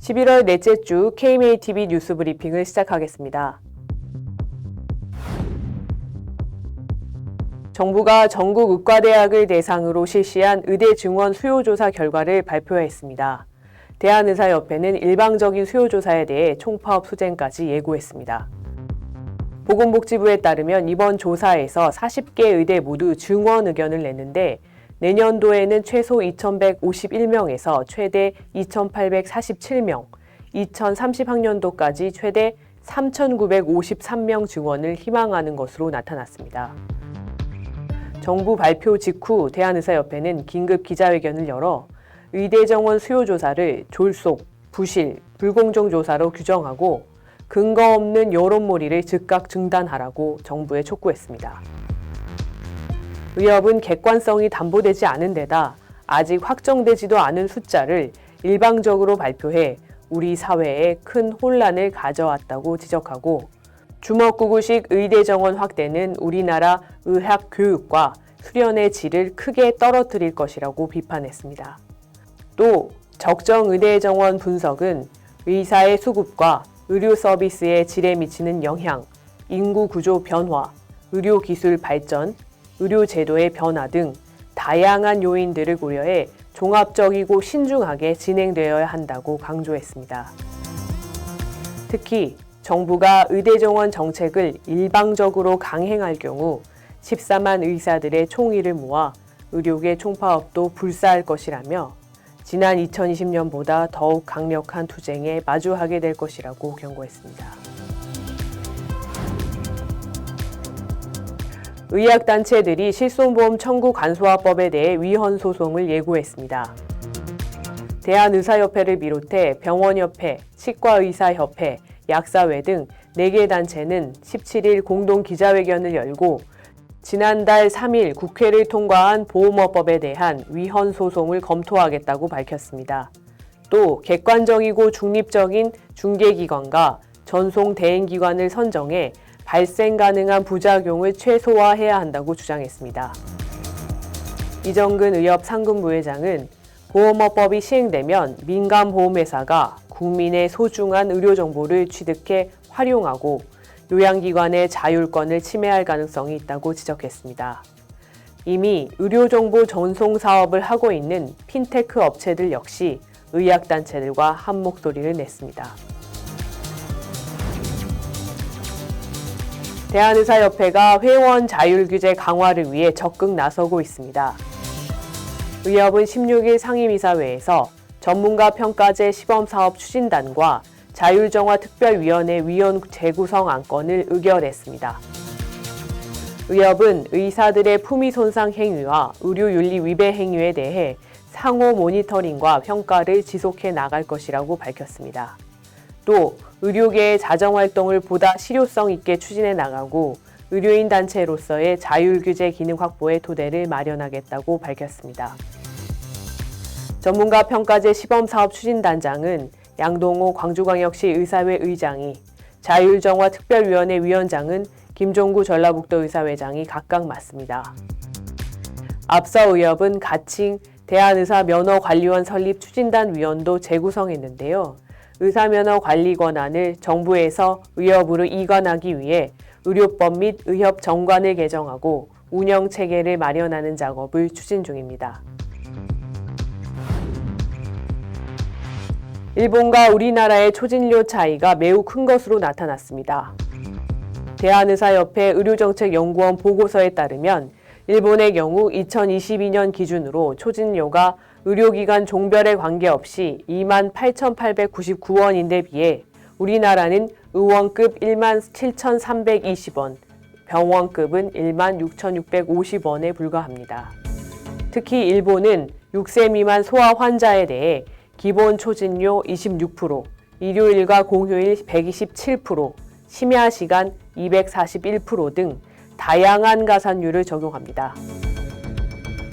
11월 넷째 주 KMATV 뉴스 브리핑을 시작하겠습니다. 정부가 전국 의과대학을 대상으로 실시한 의대 증원 수요조사 결과를 발표했습니다. 대한의사협회는 일방적인 수요조사에 대해 총파업 수쟁까지 예고했습니다. 보건복지부에 따르면 이번 조사에서 40개 의대 모두 증원 의견을 냈는데 내년도에는 최소 2,151명에서 최대 2,847명, 2030학년도까지 최대 3,953명 증원을 희망하는 것으로 나타났습니다. 정부 발표 직후 대한의사협회는 긴급 기자회견을 열어 의대 정원 수요 조사를 졸속, 부실, 불공정 조사로 규정하고 근거 없는 여론몰이를 즉각 중단하라고 정부에 촉구했습니다. 의협은 객관성이 담보되지 않은 데다 아직 확정되지도 않은 숫자를 일방적으로 발표해 우리 사회에 큰 혼란을 가져왔다고 지적하고 주먹구구식 의대 정원 확대는 우리나라 의학 교육과 수련의 질을 크게 떨어뜨릴 것이라고 비판했습니다. 또 적정 의대 정원 분석은 의사의 수급과 의료 서비스의 질에 미치는 영향, 인구 구조 변화, 의료 기술 발전, 의료 제도의 변화 등 다양한 요인들을 고려해 종합적이고 신중하게 진행되어야 한다고 강조했습니다. 특히 정부가 의대 정원 정책을 일방적으로 강행할 경우 14만 의사들의 총의를 모아 의료계 총파업도 불사할 것이라며 지난 2020년보다 더욱 강력한 투쟁에 마주하게 될 것이라고 경고했습니다. 의학단체들이 실손보험 청구 간소화법에 대해 위헌 소송을 예고했습니다. 대한의사협회를 비롯해 병원협회, 치과의사협회, 약사회 등 4개 단체는 17일 공동 기자회견을 열고 지난달 3일 국회를 통과한 보험업법에 대한 위헌 소송을 검토하겠다고 밝혔습니다. 또 객관적이고 중립적인 중개기관과 전송 대행기관을 선정해 발생 가능한 부작용을 최소화해야 한다고 주장했습니다. 이정근 의협 상근부회장은 보험업법이 시행되면 민간보험회사가 국민의 소중한 의료정보를 취득해 활용하고 요양기관의 자율권을 침해할 가능성이 있다고 지적했습니다. 이미 의료정보 전송 사업을 하고 있는 핀테크 업체들 역시 의학단체들과 한 목소리를 냈습니다. 대한의사협회가 회원 자율 규제 강화를 위해 적극 나서고 있습니다. 의협은 16일 상임이사회에서 전문가 평가제 시범사업 추진단과 자율정화특별위원회 위원 재구성 안건을 의결했습니다. 의협은 의사들의 품위 손상 행위와 의료윤리 위배 행위에 대해 상호 모니터링과 평가를 지속해 나갈 것이라고 밝혔습니다. 또 의료계의 자정활동을 보다 실효성 있게 추진해 나가고 의료인 단체로서의 자율규제 기능 확보의 토대를 마련하겠다고 밝혔습니다. 전문가 평가제 시범사업 추진단장은 양동호 광주광역시 의사회 의장이, 자율정화특별위원회 위원장은 김종구 전라북도 의사회장이 각각 맡습니다. 앞서 의협은 가칭 대한의사면허관리원 설립 추진단 위원도 재구성했는데요. 의사면허관리 권한을 정부에서 의협으로 이관하기 위해 의료법 및 의협 정관을 개정하고 운영체계를 마련하는 작업을 추진 중입니다. 일본과 우리나라의 초진료 차이가 매우 큰 것으로 나타났습니다. 대한의사협회 의료정책연구원 보고서에 따르면 일본의 경우 2022년 기준으로 초진료가 의료기관 종별에 관계없이 28,899원인데 비해 우리나라는 의원급 17,320원, 병원급은 16,650원에 불과합니다. 특히 일본은 6세 미만 소아 환자에 대해 기본 초진료 26%, 일요일과 공휴일 127%, 심야 시간 241% 등 다양한 가산율을 적용합니다.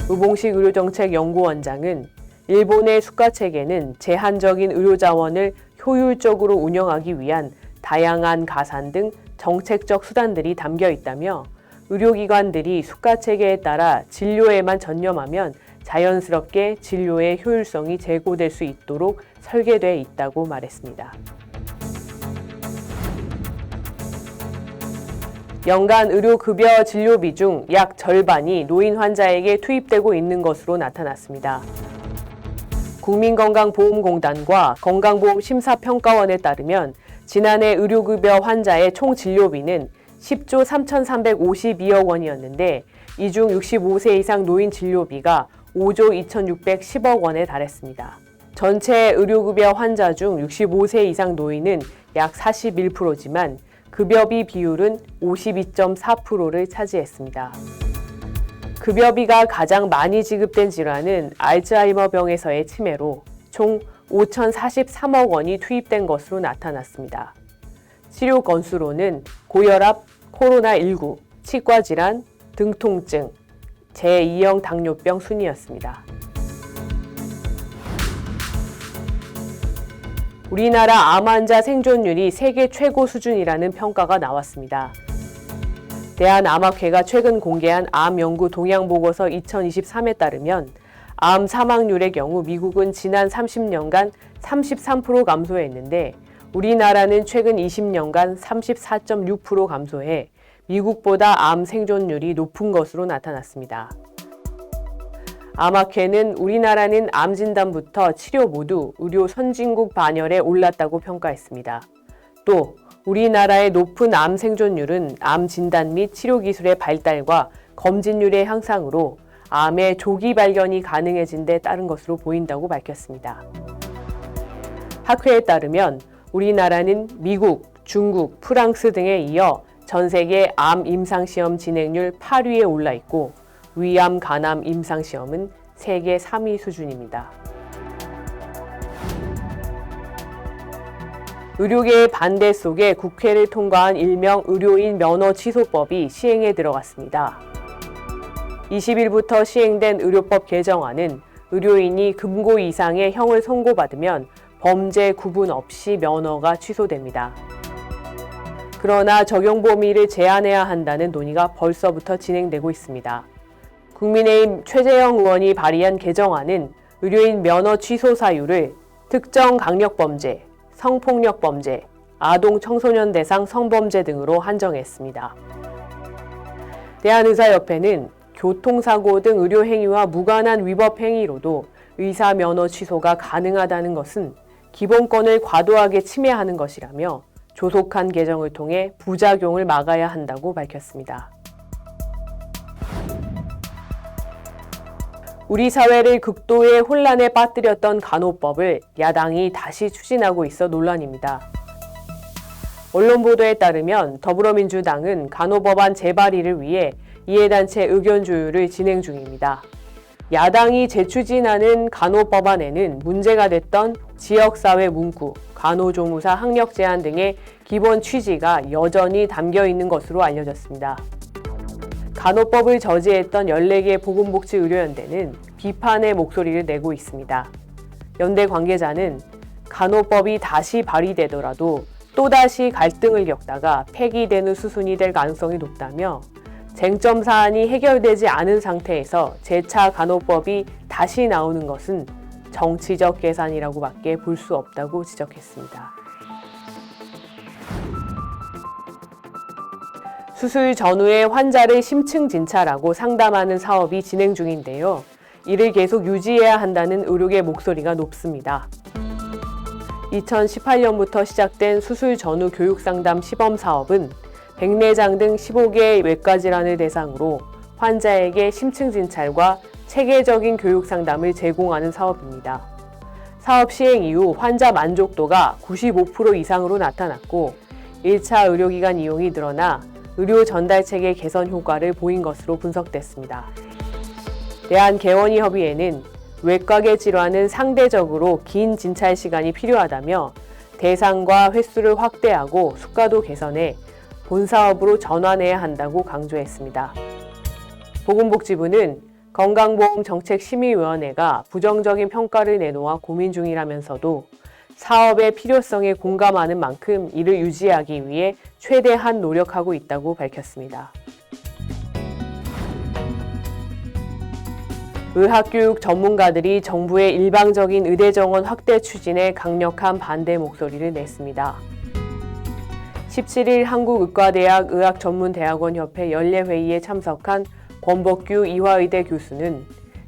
우봉식 의료정책연구원장은 일본의 수가체계는 제한적인 의료자원을 효율적으로 운영하기 위한 다양한 가산 등 정책적 수단들이 담겨 있다며 의료기관들이 수가체계에 따라 진료에만 전념하면 자연스럽게 진료의 효율성이 제고될 수 있도록 설계돼 있다고 말했습니다. 연간 의료급여 진료비 중 약 절반이 노인 환자에게 투입되고 있는 것으로 나타났습니다. 국민건강보험공단과 건강보험심사평가원에 따르면 지난해 의료급여 환자의 총 진료비는 10조 3,352억 원이었는데 이 중 65세 이상 노인 진료비가 5조 2,610억 원에 달했습니다. 전체 의료급여 환자 중 65세 이상 노인은 약 41%지만 급여비 비율은 52.4%를 차지했습니다. 급여비가 가장 많이 지급된 질환은 알츠하이머병에서의 치매로 총 5,043억 원이 투입된 것으로 나타났습니다. 치료 건수로는 고혈압, 코로나19, 치과질환, 등통증, 제2형 당뇨병 순이었습니다. 우리나라 암 환자 생존율이 세계 최고 수준이라는 평가가 나왔습니다. 대한암학회가 최근 공개한 암 연구 동향 보고서 2023에 따르면 암 사망률의 경우 미국은 지난 30년간 33% 감소했는데 우리나라는 최근 20년간 34.6% 감소해 미국보다 암 생존율이 높은 것으로 나타났습니다. 암학회는 우리나라는 암 진단부터 치료 모두 의료 선진국 반열에 올랐다고 평가했습니다. 또 우리나라의 높은 암 생존율은 암 진단 및 치료 기술의 발달과 검진률의 향상으로 암의 조기 발견이 가능해진 데 따른 것으로 보인다고 밝혔습니다. 학회에 따르면 우리나라는 미국, 중국, 프랑스 등에 이어 전 세계 암 임상시험 진행률 8위에 올라 있고 위암, 간암 임상시험은 세계 3위 수준입니다. 의료계의 반대 속에 국회를 통과한 일명 의료인 면허 취소법이 시행에 들어갔습니다. 20일부터 시행된 의료법 개정안은 의료인이 금고 이상의 형을 선고받으면 범죄 구분 없이 면허가 취소됩니다. 그러나 적용 범위를 제한해야 한다는 논의가 벌써부터 진행되고 있습니다. 국민의힘 최재형 의원이 발의한 개정안은 의료인 면허 취소 사유를 특정 강력범죄, 성폭력범죄, 아동 청소년 대상 성범죄 등으로 한정했습니다. 대한의사협회는 교통사고 등 의료행위와 무관한 위법 행위로도 의사 면허 취소가 가능하다는 것은 기본권을 과도하게 침해하는 것이라며 조속한 개정을 통해 부작용을 막아야 한다고 밝혔습니다. 우리 사회를 극도의 혼란에 빠뜨렸던 간호법을 야당이 다시 추진하고 있어 논란입니다. 언론 보도에 따르면 더불어민주당은 간호법안 재발의를 위해 이해단체 의견 조율을 진행 중입니다. 야당이 재추진하는 간호법안에는 문제가 됐던 지역사회 문구, 간호조무사 학력 제한 등의 기본 취지가 여전히 담겨 있는 것으로 알려졌습니다. 간호법을 저지했던 14개 보건복지의료연대는 비판의 목소리를 내고 있습니다. 연대 관계자는 간호법이 다시 발의되더라도 또다시 갈등을 겪다가 폐기되는 수순이 될 가능성이 높다며 쟁점 사안이 해결되지 않은 상태에서 재차 간호법이 다시 나오는 것은 정치적 계산이라고밖에 볼 수 없다고 지적했습니다. 수술 전후에 환자를 심층 진찰하고 상담하는 사업이 진행 중인데요. 이를 계속 유지해야 한다는 의료계 목소리가 높습니다. 2018년부터 시작된 수술 전후 교육상담 시범사업은 백내장 등 15개의 외과 질환을 대상으로 환자에게 심층 진찰과 체계적인 교육 상담을 제공하는 사업입니다. 사업 시행 이후 환자 만족도가 95% 이상으로 나타났고 1차 의료기관 이용이 늘어나 의료 전달 체계 개선 효과를 보인 것으로 분석됐습니다. 대한개원의협의회는 외과계 질환은 상대적으로 긴 진찰 시간이 필요하다며 대상과 횟수를 확대하고 수가도 개선해 본사업으로 전환해야 한다고 강조했습니다. 보건복지부는 건강보험정책심의위원회가 부정적인 평가를 내놓아 고민 중이라면서도 사업의 필요성에 공감하는 만큼 이를 유지하기 위해 최대한 노력하고 있다고 밝혔습니다. 의학교육 전문가들이 정부의 일방적인 의대 정원 확대 추진에 강력한 반대 목소리를 냈습니다. 17일 한국의과대학 의학전문대학원협회 연례회의에 참석한 권복규 이화의대 교수는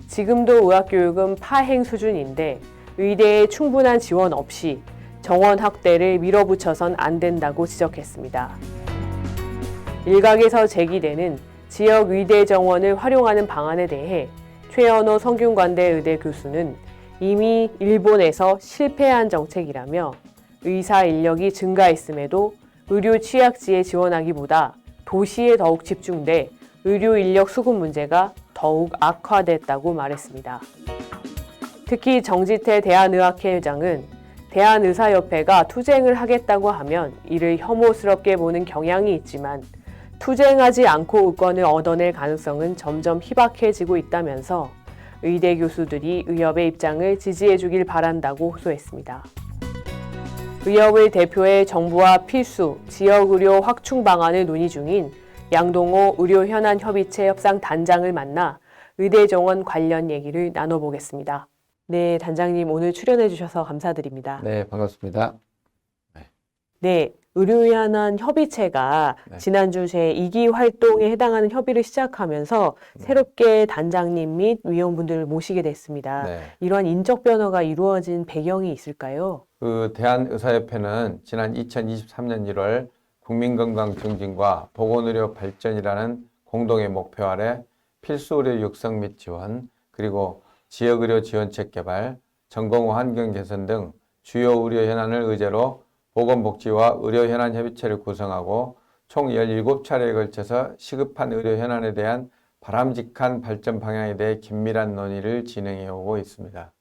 지금도 의학교육은 파행 수준인데 의대에 충분한 지원 없이 정원 확대를 밀어붙여선 안 된다고 지적했습니다. 일각에서 제기되는 지역 의대 정원을 활용하는 방안에 대해 최연호 성균관대 의대 교수는 이미 일본에서 실패한 정책이라며 의사 인력이 증가했음에도 의료 취약지에 지원하기보다 도시에 더욱 집중돼 의료 인력 수급 문제가 더욱 악화됐다고 말했습니다. 특히 정지태 대한의학회 회장은 대한의사협회가 투쟁을 하겠다고 하면 이를 혐오스럽게 보는 경향이 있지만 투쟁하지 않고 의권을 얻어낼 가능성은 점점 희박해지고 있다면서 의대 교수들이 의협의 입장을 지지해 주길 바란다고 호소했습니다. 의협을 대표해 정부와 필수 지역의료 확충 방안을 논의 중인 양동호 의료현안협의체 협상단장을 만나 의대 정원 관련 얘기를 나눠보겠습니다. 네, 단장님 오늘 출연해 주셔서 감사드립니다. 네, 반갑습니다. 네, 의료현안협의체가 지난주 제2기 활동에 해당하는 협의를 시작하면서 새롭게 단장님 및 위원분들을 모시게 됐습니다. 이러한 인적 변화가 이루어진 배경이 있을까요? 대한의사협회는 지난 2023년 1월 국민건강 증진과 보건의료 발전이라는 공동의 목표 아래 필수의료 육성 및 지원, 그리고 지역의료 지원책 개발, 전공의 환경 개선 등 주요 의료 현안을 의제로 보건복지와 의료현안협의체를 구성하고 총 17차례에 걸쳐서 시급한 의료 현안에 대한 바람직한 발전 방향에 대해 긴밀한 논의를 진행해 오고 있습니다.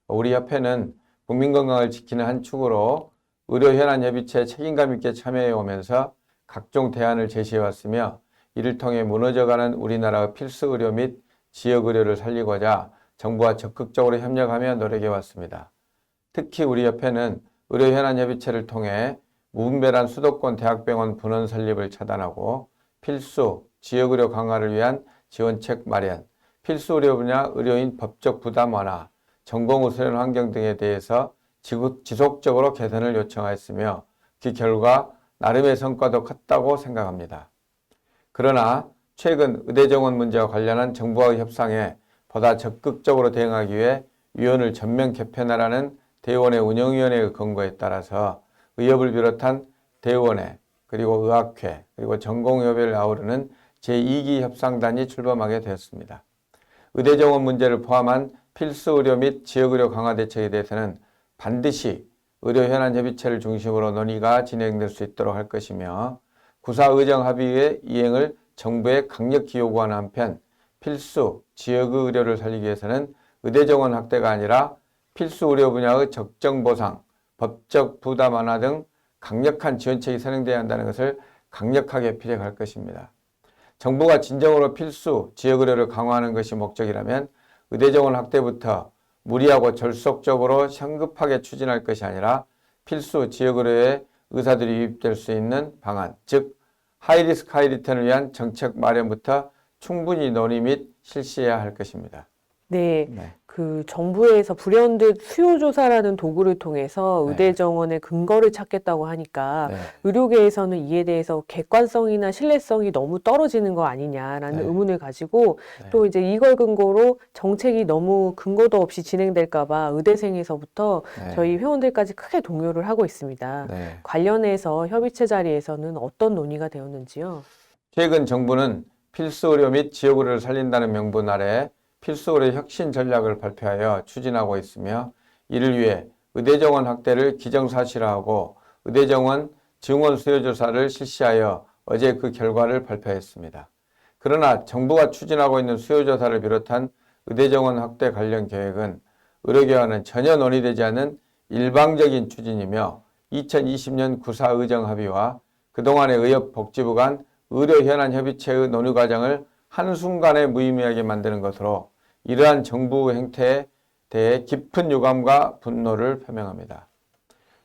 우리 협회는 국민건강을 지키는 한 축으로 의료현안협의체에 책임감 있게 참여해 오면서 각종 대안을 제시해 왔으며 이를 통해 무너져가는 우리나라의 필수 의료 및 지역 의료를 살리고자 정부와 적극적으로 협력하며 노력해 왔습니다. 특히 우리 협회는 의료현안협의체를 통해 무분별한 수도권 대학병원 분원 설립을 차단하고 필수 지역의료 강화를 위한 지원책 마련, 필수 의료 분야 의료인 법적 부담 완화, 전공의 수련 환경 등에 대해서 지속적으로 개선을 요청하였으며 그 결과 나름의 성과도 컸다고 생각합니다. 그러나 최근 의대 정원 문제와 관련한 정부와의 협상에 보다 적극적으로 대응하기 위해 위원을 전면 개편하라는 대의원의 운영위원회의 권고에 따라서 의협을 비롯한 대의원회, 그리고 의학회, 그리고 전공의협회를 아우르는 제2기 협상단이 출범하게 되었습니다. 의대 정원 문제를 포함한 필수 의료 및 지역의료 강화 대책에 대해서는 반드시 의료현안협의체를 중심으로 논의가 진행될 수 있도록 할 것이며 구사의정합의의 이행을 정부에 강력히 요구하는 한편 필수 지역의 의료를 살리기 위해서는 의대 정원 확대가 아니라 필수 의료 분야의 적정 보상, 법적 부담 완화 등 강력한 지원책이 선행돼야 한다는 것을 강력하게 피력할 것입니다. 정부가 진정으로 필수 지역의료를 강화하는 것이 목적이라면 의대 정원 확대부터 무리하고 졸속적으로 성급하게 추진할 것이 아니라 필수 지역의료에 의사들이 유입될 수 있는 방안, 즉 하이리스크 하이리턴을 위한 정책 마련부터 충분히 논의 및 실시해야 할 것입니다. 네. 그 정부에서 불현듯 수요조사라는 도구를 통해서 의대 정원의 근거를 찾겠다고 하니까 의료계에서는 이에 대해서 객관성이나 신뢰성이 너무 떨어지는 거 아니냐라는 의문을 가지고 또 이제 이걸 근거로 정책이 너무 근거도 없이 진행될까 봐 의대생에서부터 저희 회원들까지 크게 동요를 하고 있습니다. 관련해서 협의체 자리에서는 어떤 논의가 되었는지요? 최근 정부는 필수 의료 및 지역 의료를 살린다는 명분 아래 필수 의료 혁신 전략을 발표하여 추진하고 있으며 이를 위해 의대 정원 확대를 기정사실화하고 의대 정원 증원 수요 조사를 실시하여 어제 그 결과를 발표했습니다. 그러나 정부가 추진하고 있는 수요 조사를 비롯한 의대 정원 확대 관련 계획은 의료계와는 전혀 논의되지 않은 일방적인 추진이며 2020년 구사의정합의와 그동안의 의협복지부 간 의료현안협의체의 논의 과정을 한순간에 무의미하게 만드는 것으로 이러한 정부 행태에 대해 깊은 유감과 분노를 표명합니다.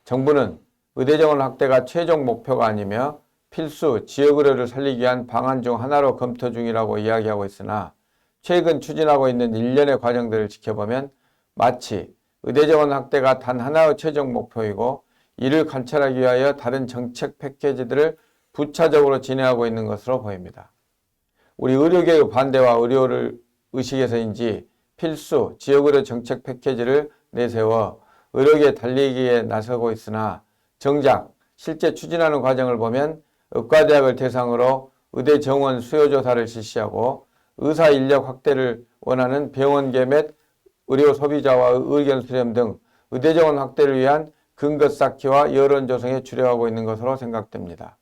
정부는 의대 정원 확대가 최종 목표가 아니며 필수 지역의료를 살리기 위한 방안 중 하나로 검토 중이라고 이야기하고 있으나 최근 추진하고 있는 일련의 과정들을 지켜보면 마치 의대 정원 확대가 단 하나의 최종 목표이고 이를 관철하기 위하여 다른 정책 패키지들을 부차적으로 진행하고 있는 것으로 보입니다. 우리 의료계의 반대와 의료를 의식에서인지 필수 지역의료 정책 패키지를 내세워 의료계 달리기에 나서고 있으나 정작 실제 추진하는 과정을 보면 의과대학을 대상으로 의대 정원 수요 조사를 실시하고 의사 인력 확대를 원하는 병원계 및 의료 소비자와 의견 수렴 등 의대 정원 확대를 위한 근거 쌓기와 여론 조성에 주력하고 있는 것으로 생각됩니다.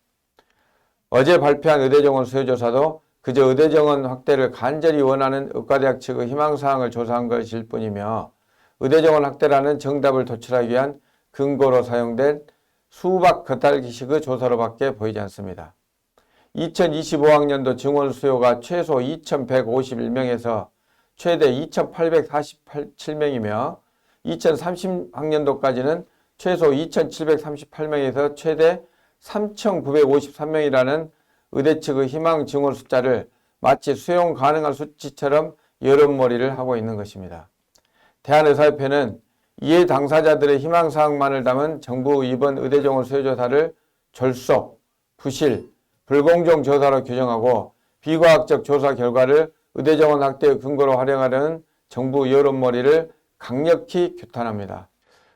어제 발표한 의대 정원 수요 조사도 그저 의대 정원 확대를 간절히 원하는 의과대학 측의 희망사항을 조사한 것일 뿐이며 의대 정원 확대라는 정답을 도출하기 위한 근거로 사용된 수박 겉핥기식의 조사로밖에 보이지 않습니다. 2025학년도 증원 수요가 최소 2,151명에서 최대 2,847명이며 2030학년도까지는 최소 2,738명에서 최대 3,953명이라는 의대 측의 희망 증원 숫자를 마치 수용 가능한 수치처럼 여론몰이를 하고 있는 것입니다. 대한의사협회는 이해 당사자들의 희망사항만을 담은 정부 이번 의대 정원 수요 조사를 졸속, 부실, 불공정 조사로 규정하고 비과학적 조사 결과를 의대 정원 확대의 근거로 활용하려는 정부 여론몰이를 강력히 규탄합니다.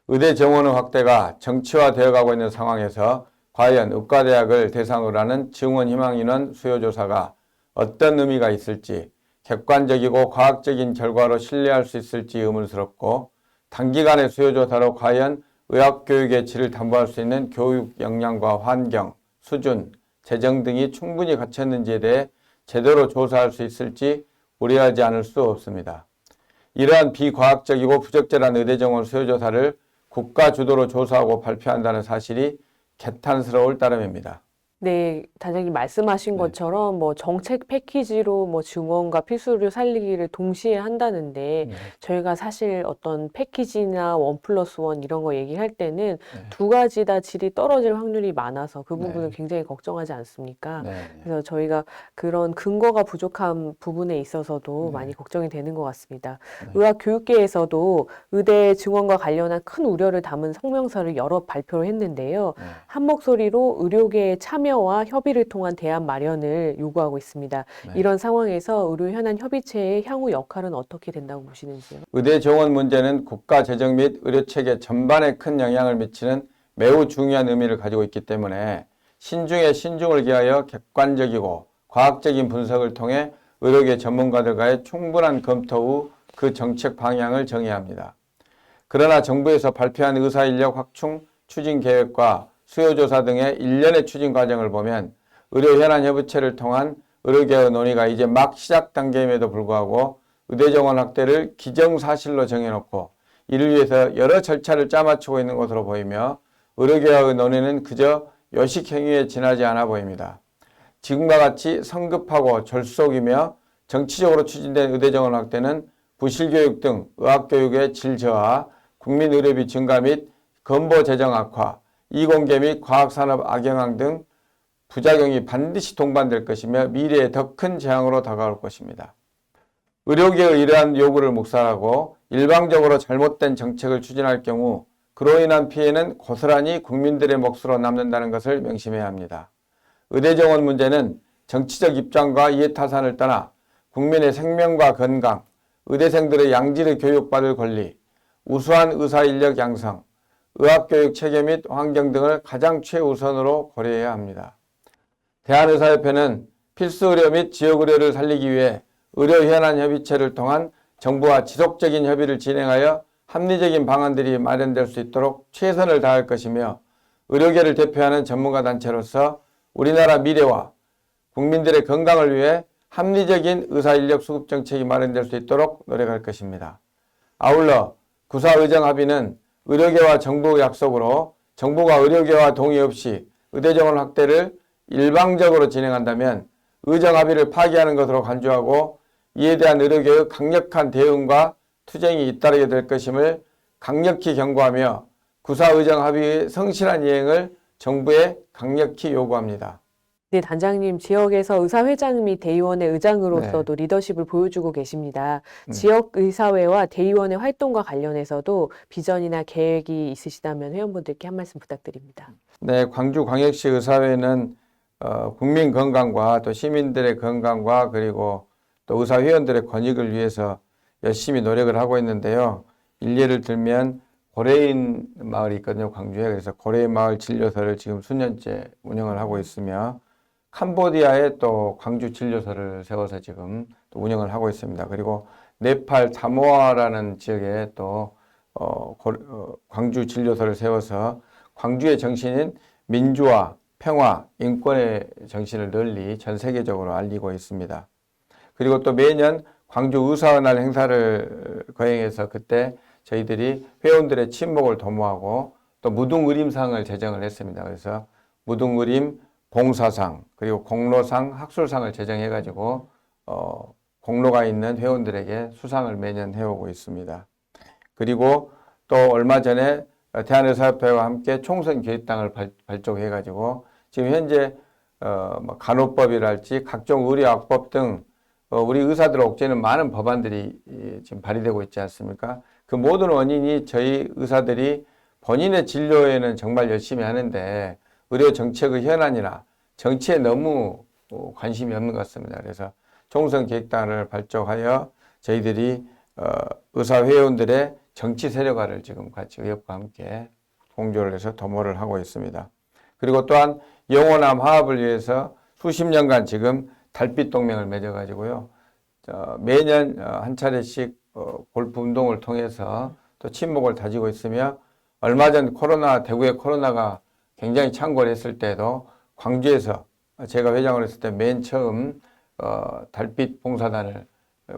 의대 정원 확대가 정치화되어 가고 있는 상황에서 과연 의과대학을 대상으로 하는 증원 희망 인원 수요 조사가 어떤 의미가 있을지 객관적이고 과학적인 결과로 신뢰할 수 있을지 의문스럽고 단기간의 수요 조사로 과연 의학교육의 질을 담보할 수 있는 교육 역량과 환경, 수준, 재정 등이 충분히 갖췄는지에 대해 제대로 조사할 수 있을지 우려하지 않을 수 없습니다. 이러한 비과학적이고 부적절한 의대 정원 수요 조사를 국가 주도로 조사하고 발표한다는 사실이 개탄스러울 따름입니다. 네, 단장님 말씀하신 것처럼 뭐 정책 패키지로 뭐 증원과 필수를 살리기를 동시에 한다는데 저희가 사실 어떤 패키지나 1+1 이런 거 얘기할 때는 두 가지 다 질이 떨어질 확률이 많아서 그 부분을 굉장히 걱정하지 않습니까? 그래서 저희가 그런 근거가 부족한 부분에 있어서도 많이 걱정이 되는 것 같습니다. 의학교육계에서도 의대 증원과 관련한 큰 우려를 담은 성명서를 여러 발표를 했는데요. 한 목소리로 의료계의 참여와 협의를 통한 대안 마련을 요구하고 있습니다. 이런 상황에서 의료 현안 협의체의 향후 역할은 어떻게 된다고 보시는지요? 의대 정원 문제는 국가 재정 및 의료체계 전반에 큰 영향을 미치는 매우 중요한 의미를 가지고 있기 때문에 신중에 신중을 기하여 객관적이고 과학적인 분석을 통해 의료계 전문가들과의 충분한 검토 후 그 정책 방향을 정해야 합니다. 그러나 정부에서 발표한 의사인력 확충 추진 계획과 수요조사 등의 일련의 추진 과정을 보면 의료 현안 협의체를 통한 의료계의 논의가 이제 막 시작 단계임에도 불구하고 의대 정원 확대를 기정사실로 정해놓고 이를 위해서 여러 절차를 짜맞추고 있는 것으로 보이며 의료계와의 논의는 그저 요식 행위에 지나지 않아 보입니다. 지금과 같이 성급하고 졸속이며 정치적으로 추진된 의대 정원 확대는 부실교육 등 의학교육의 질 저하, 국민 의료비 증가 및 건보 재정 악화, 이공계 및 과학산업 악영향 등 부작용이 반드시 동반될 것이며 미래에 더 큰 재앙으로 다가올 것입니다. 의료계의 이러한 요구를 묵살하고 일방적으로 잘못된 정책을 추진할 경우 그로 인한 피해는 고스란히 국민들의 몫으로 남는다는 것을 명심해야 합니다. 의대 정원 문제는 정치적 입장과 이해타산을 떠나 국민의 생명과 건강, 의대생들의 양질의 교육받을 권리, 우수한 의사인력 양성, 의학교육 체계 및 환경 등을 가장 최우선으로 고려해야 합니다. 대한의사협회는 필수의료 및 지역의료를 살리기 위해 의료현안협의체를 통한 정부와 지속적인 협의를 진행하여 합리적인 방안들이 마련될 수 있도록 최선을 다할 것이며 의료계를 대표하는 전문가 단체로서 우리나라 미래와 국민들의 건강을 위해 합리적인 의사인력 수급 정책이 마련될 수 있도록 노력할 것입니다. 아울러 구사의정합의는 의료계와 정부 약속으로 정부가 의료계와 동의 없이 의대 정원 확대를 일방적으로 진행한다면 의정합의를 파기하는 것으로 간주하고 이에 대한 의료계의 강력한 대응과 투쟁이 잇따르게 될 것임을 강력히 경고하며 구사의정합의의 성실한 이행을 정부에 강력히 요구합니다. 네, 단장님, 지역에서 의사회장 및 대의원의 의장으로서도 리더십을 보여주고 계십니다. 지역 의사회와 대의원의 활동과 관련해서도 비전이나 계획이 있으시다면 회원분들께 한 말씀 부탁드립니다. 네, 광주광역시 의사회는 국민 건강과 또 시민들의 건강과 그리고 또 의사회원들의 권익을 위해서 열심히 노력을 하고 있는데요. 일례를 들면 고래인 마을이 있거든요, 광주에. 그래서 고래인 마을 진료소를 지금 수년째 운영을 하고 있으며 캄보디아에 또 광주 진료소를 세워서 지금 또 운영을 하고 있습니다. 그리고 네팔 사모아라는 지역에 또 광주 진료소를 세워서 광주의 정신인 민주화, 평화, 인권의 정신을 널리 전 세계적으로 알리고 있습니다. 그리고 또 매년 광주 의사의 날 행사를 거행해서 그때 저희들이 회원들의 친목을 도모하고 또 무등의림상을 제정을 했습니다. 그래서 무등의림 봉사상 그리고 공로상, 학술상을 제정해가지고 공로가 있는 회원들에게 수상을 매년 해오고 있습니다. 그리고 또 얼마 전에 대한의사협회와 함께 총선 개입당을 발족해가지고 지금 현재 간호법이랄지 각종 의료학법 등 우리 의사들을 옥죄는 많은 법안들이 지금 발의되고 있지 않습니까? 그 모든 원인이 저희 의사들이 본인의 진료에는 정말 열심히 하는데 의료 정책의 현안이나 정치에 너무 관심이 없는 것 같습니다. 그래서 총선 개혁단을 발족하여 저희들이 의사 회원들의 정치 세력화를 지금 같이 의협과 함께 공조를 해서 도모를 하고 있습니다. 그리고 또한 영호남 화합을 위해서 수십 년간 지금 달빛 동맹을 맺어가지고요. 매년 한 차례씩 골프 운동을 통해서 또 친목을 다지고 있으며 얼마 전 대구의 코로나가 굉장히 창궐했을 때도 광주에서 제가 회장을 했을 때 맨 처음 달빛 봉사단을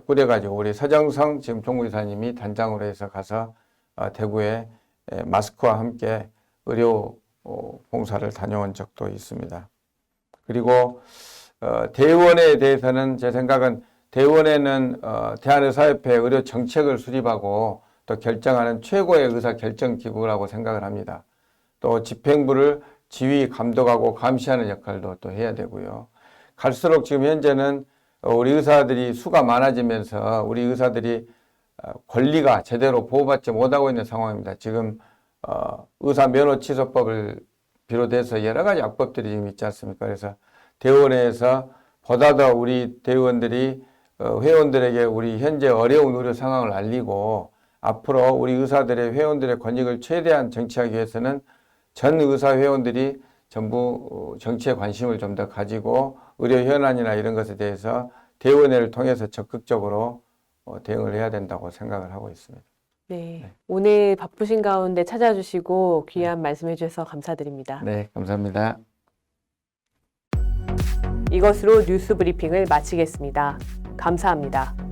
꾸려가지고 우리 서정성 지금 종구이사님이 단장으로 해서 가서 대구에 마스크와 함께 의료 봉사를 다녀온 적도 있습니다. 그리고 대의원에 대해서는 제 생각은 대의원에는 대한의사협회 의료 정책을 수립하고 또 결정하는 최고의 의사 결정 기구라고 생각을 합니다. 또 집행부를 지휘, 감독하고 감시하는 역할도 또 해야 되고요. 갈수록 지금 현재는 우리 의사들이 수가 많아지면서 우리 의사들이 권리가 제대로 보호받지 못하고 있는 상황입니다. 지금 의사 면허 취소법을 비롯해서 여러 가지 악법들이 지금 있지 않습니까? 그래서 대의원회에서 보다 더 우리 대의원들이 회원들에게 우리 현재 어려운 의료 상황을 알리고 앞으로 우리 의사들의 회원들의 권익을 최대한 정치하기 위해서는 전 의사 회원들이 전부 정치에 관심을 좀 더 가지고 의료 현안이나 이런 것에 대해서 대의원회를 통해서 적극적으로 대응을 해야 된다고 생각을 하고 있습니다. 네, 오늘 바쁘신 가운데 찾아주시고 귀한 말씀해 주셔서 감사드립니다. 네, 감사합니다. 이것으로 뉴스 브리핑을 마치겠습니다. 감사합니다.